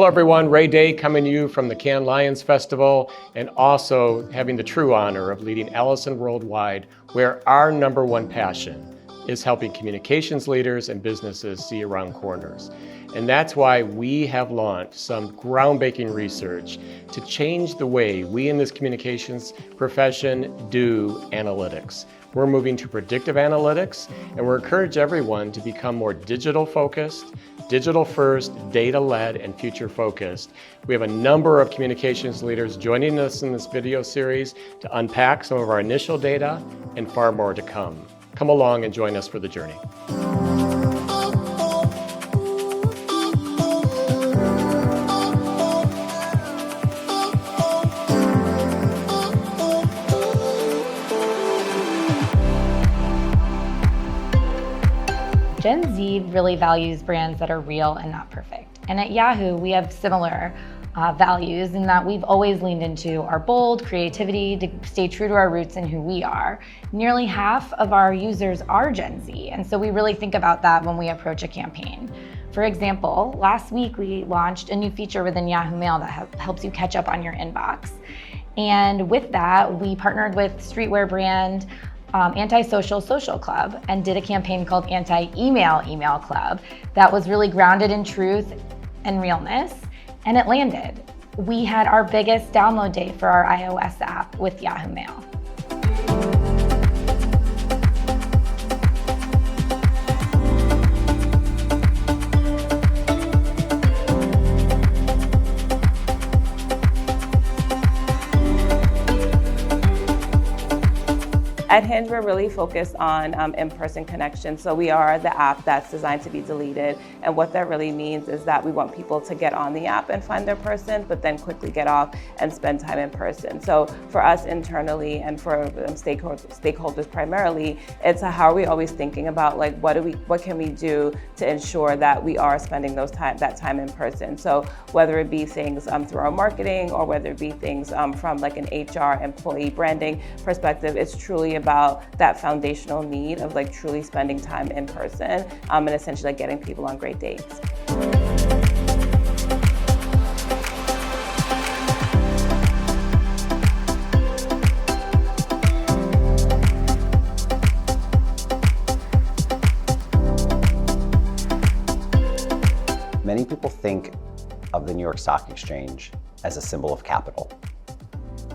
Hello everyone, Ray Day coming to you from the Cannes Lions Festival and also having the true honor of leading Allison worldwide, where our #1 passion is helping communications leaders and businesses see around corners. And that's why we have launched some groundbreaking research to change the way we in this communications profession do analytics. We're moving to predictive analytics, and we're encouraging everyone to become more digital focused, digital first, data led, and future focused. We have a number of communications leaders joining us in this video series to unpack some of our initial data and far more to come. Come along and join us for the journey. Gen Z really values brands that are real and not perfect. And at Yahoo, we have similar values in that we've always leaned into our bold creativity to stay true to our roots and who we are. Nearly half of our users are Gen Z, and so we really think about that when we approach a campaign. For example, last week we launched a new feature within Yahoo Mail that helps you catch up on your inbox. And with that, we partnered with streetwear brand Anti-Social Social Club and did a campaign called Anti-Email Email Club that was really grounded in truth and realness, and it landed. We had our biggest download day for our iOS app with Yahoo Mail. At Hinge, we're really focused on in-person connection. So we are the app that's designed to be deleted. And what that really means is that we want people to get on the app and find their person, but then quickly get off and spend time in person. So for us internally and for stakeholders primarily, it's how are we always thinking about like what can we do to ensure that we are spending that time in person. So whether it be things through our marketing or whether it be things from like an HR employee branding perspective, it's truly about that foundational need of like truly spending time in person and essentially like getting people on great dates. Many people think of the New York Stock Exchange as a symbol of capital.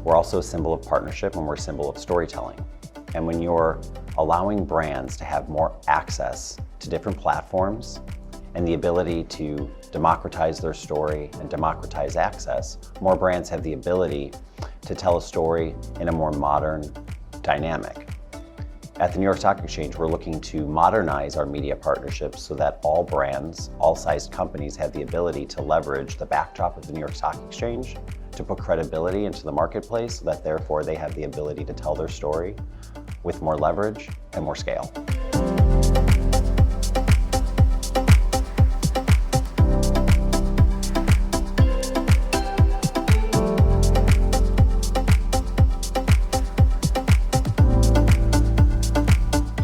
We're also a symbol of partnership and we're a symbol of storytelling. And when you're allowing brands to have more access to different platforms and the ability to democratize their story and democratize access, more brands have the ability to tell a story in a more modern dynamic. At the New York Stock Exchange, we're looking to modernize our media partnerships so that all brands, all sized companies have the ability to leverage the backdrop of the New York Stock Exchange to put credibility into the marketplace so that therefore they have the ability to tell their story with more leverage and more scale.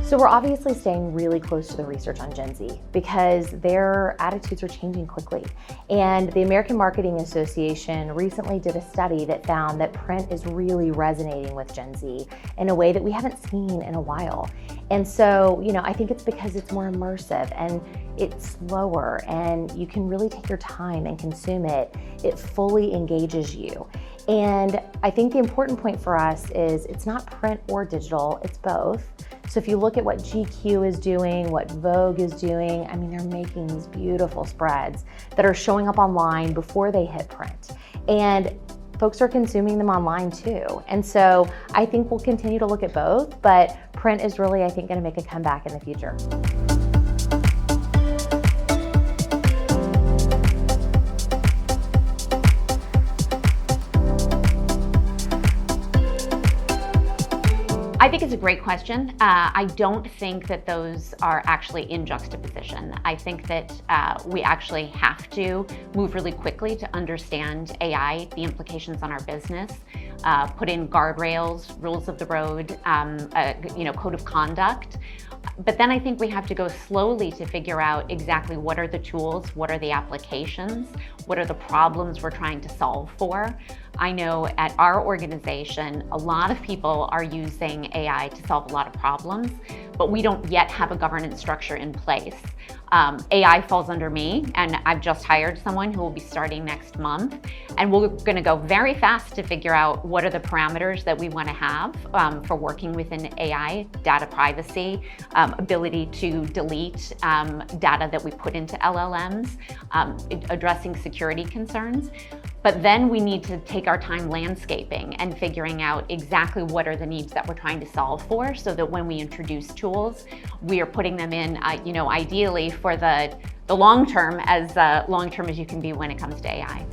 So we're obviously staying really close to the research on Gen Z because their attitudes are changing quickly. And the American Marketing Association recently did a study that found that print is really resonating with Gen Z in a way that we haven't seen in a while. And so, I think it's because it's more immersive and it's slower and you can really take your time and consume it. It fully engages you. And I think the important point for us is it's not print or digital, it's both. So if you look at what GQ is doing, what Vogue is doing, they're making these beautiful spreads that are showing up online before they hit print. And folks are consuming them online too. And so I think we'll continue to look at both, but print is really, I think, going to make a comeback in the future. I think it's a great question. I don't think that those are actually in juxtaposition. I think that we actually have to move really quickly to understand AI, the implications on our business, put in guardrails, rules of the road, code of conduct. But then I think we have to go slowly to figure out exactly what are the tools, what are the applications, what are the problems we're trying to solve for. I know at our organization, a lot of people are using AI to solve a lot of problems, but we don't yet have a governance structure in place. AI falls under me, and I've just hired someone who will be starting next month. And we're going to go very fast to figure out what are the parameters that we want to have for working within AI, data privacy, ability to delete data that we put into LLMs, addressing security concerns. But then we need to take our time landscaping and figuring out exactly what are the needs that we're trying to solve for, so that when we introduce tools, we are putting them in, ideally for the long term as you can be when it comes to AI.